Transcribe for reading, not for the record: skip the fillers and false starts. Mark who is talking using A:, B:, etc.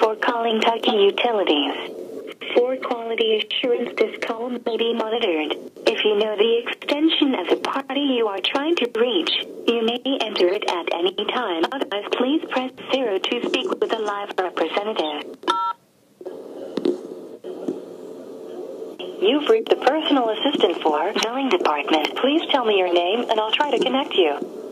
A: for calling Tucky Utilities. For quality assurance, this call may be monitored. If you know the extension of the party you are trying to reach, you may enter it at any time. Otherwise, please press 0 to speak with a live representative. You've reached the personal assistant for billing department. Please tell me your name and I'll try to connect you.